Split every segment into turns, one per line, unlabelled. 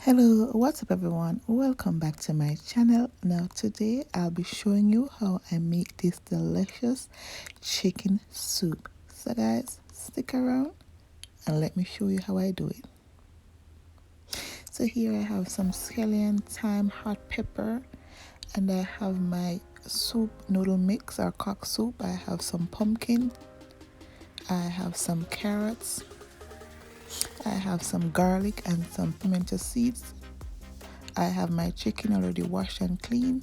Hello, what's up everyone? Welcome back to my channel. Now today I'll be showing you how I make this delicious chicken soup. So guys, stick around and let me show you how I do it. So here I have some scallion, thyme, hot pepper, and I have my soup noodle mix or cock soup. I have some pumpkin, I have some carrots, I have some garlic and some pimento seeds. I have my chicken already washed and clean.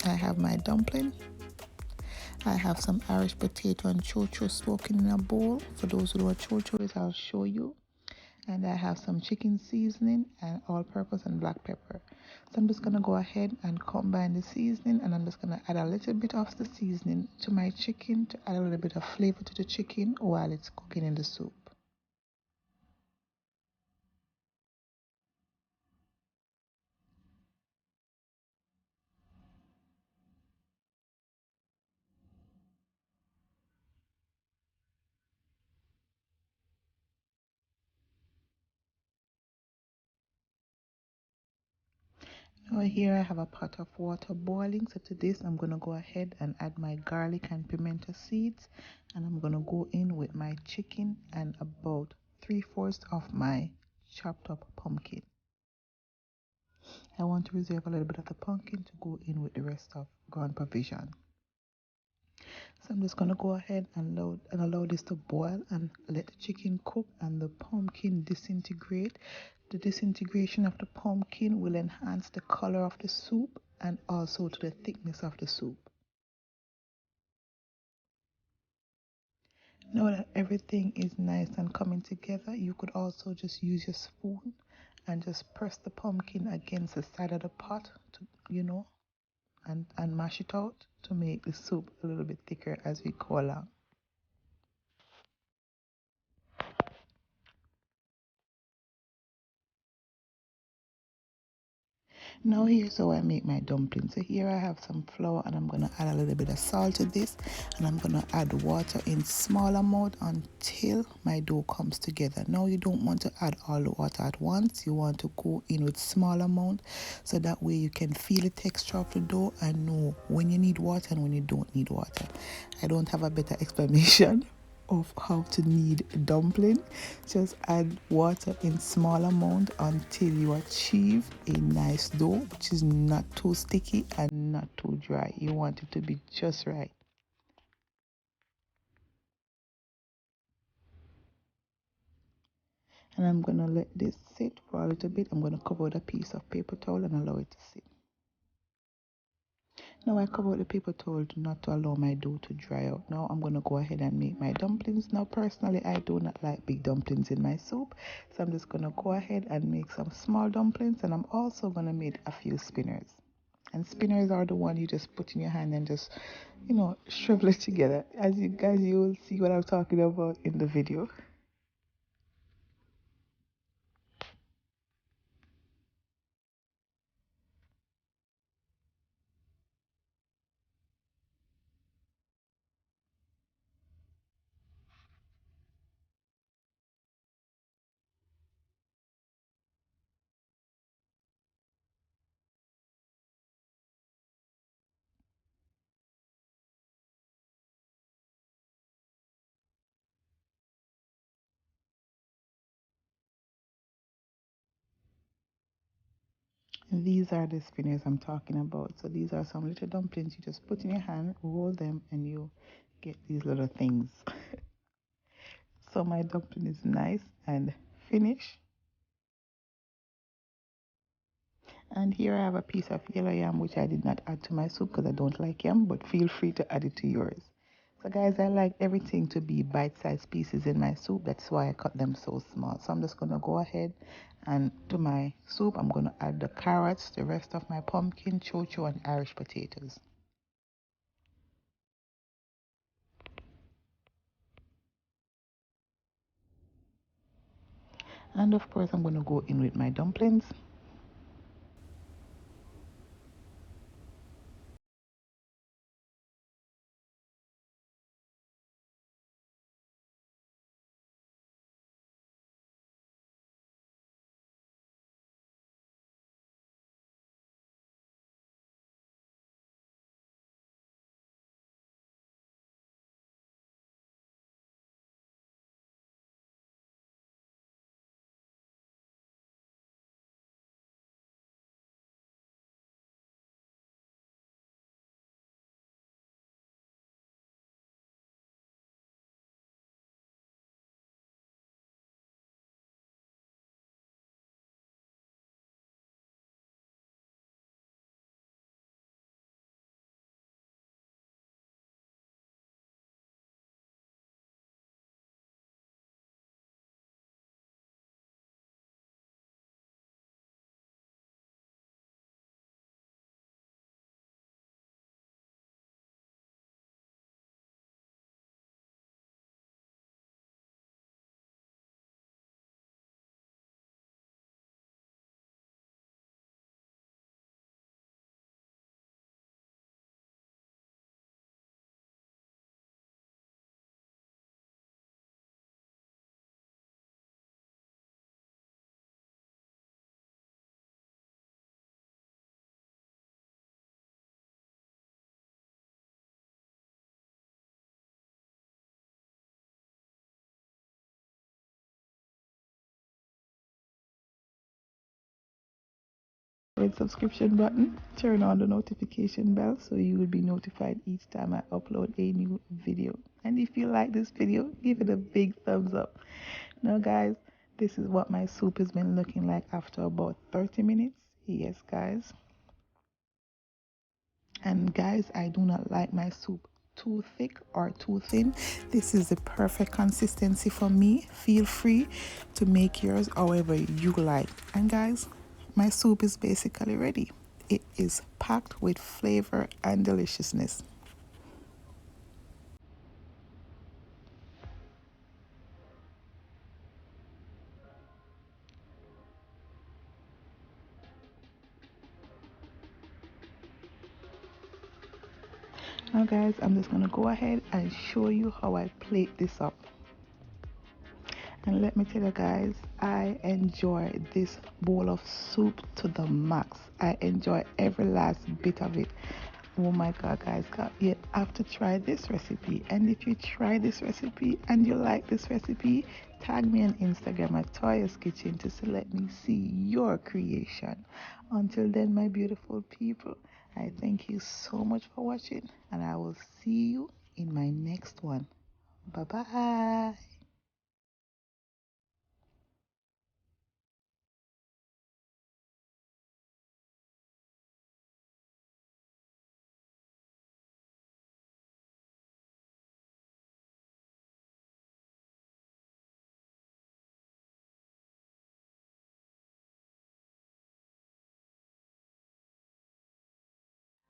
I have my dumpling. I have some Irish potato and chow soaking in a bowl. For those who know what chow is, I'll show you. And I have some chicken seasoning and all-purpose and black pepper. So I'm just gonna go ahead and combine the seasoning, and I'm just gonna add a little bit of the seasoning to my chicken to add a little bit of flavor to the chicken while it's cooking in the soup. Now here I have a pot of water boiling. So to this I'm going to go ahead and add my garlic and pimento seeds, and I'm going to go in with my chicken and about 3/4 of my chopped up pumpkin. I want to reserve a little bit of the pumpkin to go in with the rest of ground provision. So I'm just going to go ahead and allow this to boil and let the chicken cook and the pumpkin disintegrate. The disintegration of the pumpkin will enhance the color of the soup and also to the thickness of the soup. Now that everything is nice and coming together, you could also just use your spoon and just press the pumpkin against the side of the pot to, and mash it out to make the soup a little bit thicker as we go along. Now here's how I make my dumplings. So here I have some flour, and I'm going to add a little bit of salt to this, and I'm going to add water in small amount until my dough comes together. Now you don't want to add all the water at once. You want to go in with small amount so that way you can feel the texture of the dough and know when you need water and when you don't need water. I don't have a better explanation of how to knead dumpling. Just add water in small amount until you achieve a nice dough which is not too sticky and not too dry. You want it to be just right. And I'm gonna let this sit for a little bit. I'm gonna cover with a piece of paper towel and allow it to sit. Now I cover with the paper towel not to allow my dough to dry out. Now I'm going to go ahead and make my dumplings. Now personally I do not like big dumplings in my soup. So I'm just going to go ahead and make some small dumplings, and I'm also going to make a few spinners. And spinners are the one you just put in your hand and just, shrivel it together. As you guys, you will see what I'm talking about in the video. These are the spinners I'm talking about. So these are some little dumplings you just put in your hand, roll them, and you get these little things. So my dumpling is nice and finished. And here I have a piece of yellow yam which I did not add to my soup because I don't like yam, but feel free to add it to yours. So guys, I like everything to be bite-sized pieces in my soup. That's why I cut them so small. So I'm just going to go ahead and to my soup, I'm going to add the carrots, the rest of my pumpkin, chow and Irish potatoes. And of course, I'm going to go in with my dumplings. red subscription button, turn on the notification bell so you will be notified each time I upload a new video. And if you like this video, give it a big thumbs up. Now guys, this is what my soup has been looking like after about 30 minutes. Yes guys. And guys, I do not like my soup too thick or too thin. This is the perfect consistency for me. Feel free to make yours however you like. And guys, my soup is basically ready. It is packed with flavor and deliciousness. Now guys, I'm just gonna go ahead and show you how I plate this up. And let me tell you guys, I enjoy this bowl of soup to the max. I enjoy every last bit of it. Oh my god guys, you have to try this recipe. And if you try this recipe and you like this recipe, tag me on Instagram at Toya's Kitchen to let me see your creation. Until then, my beautiful people, I thank you so much for watching, and I will see you in my next one. Bye bye.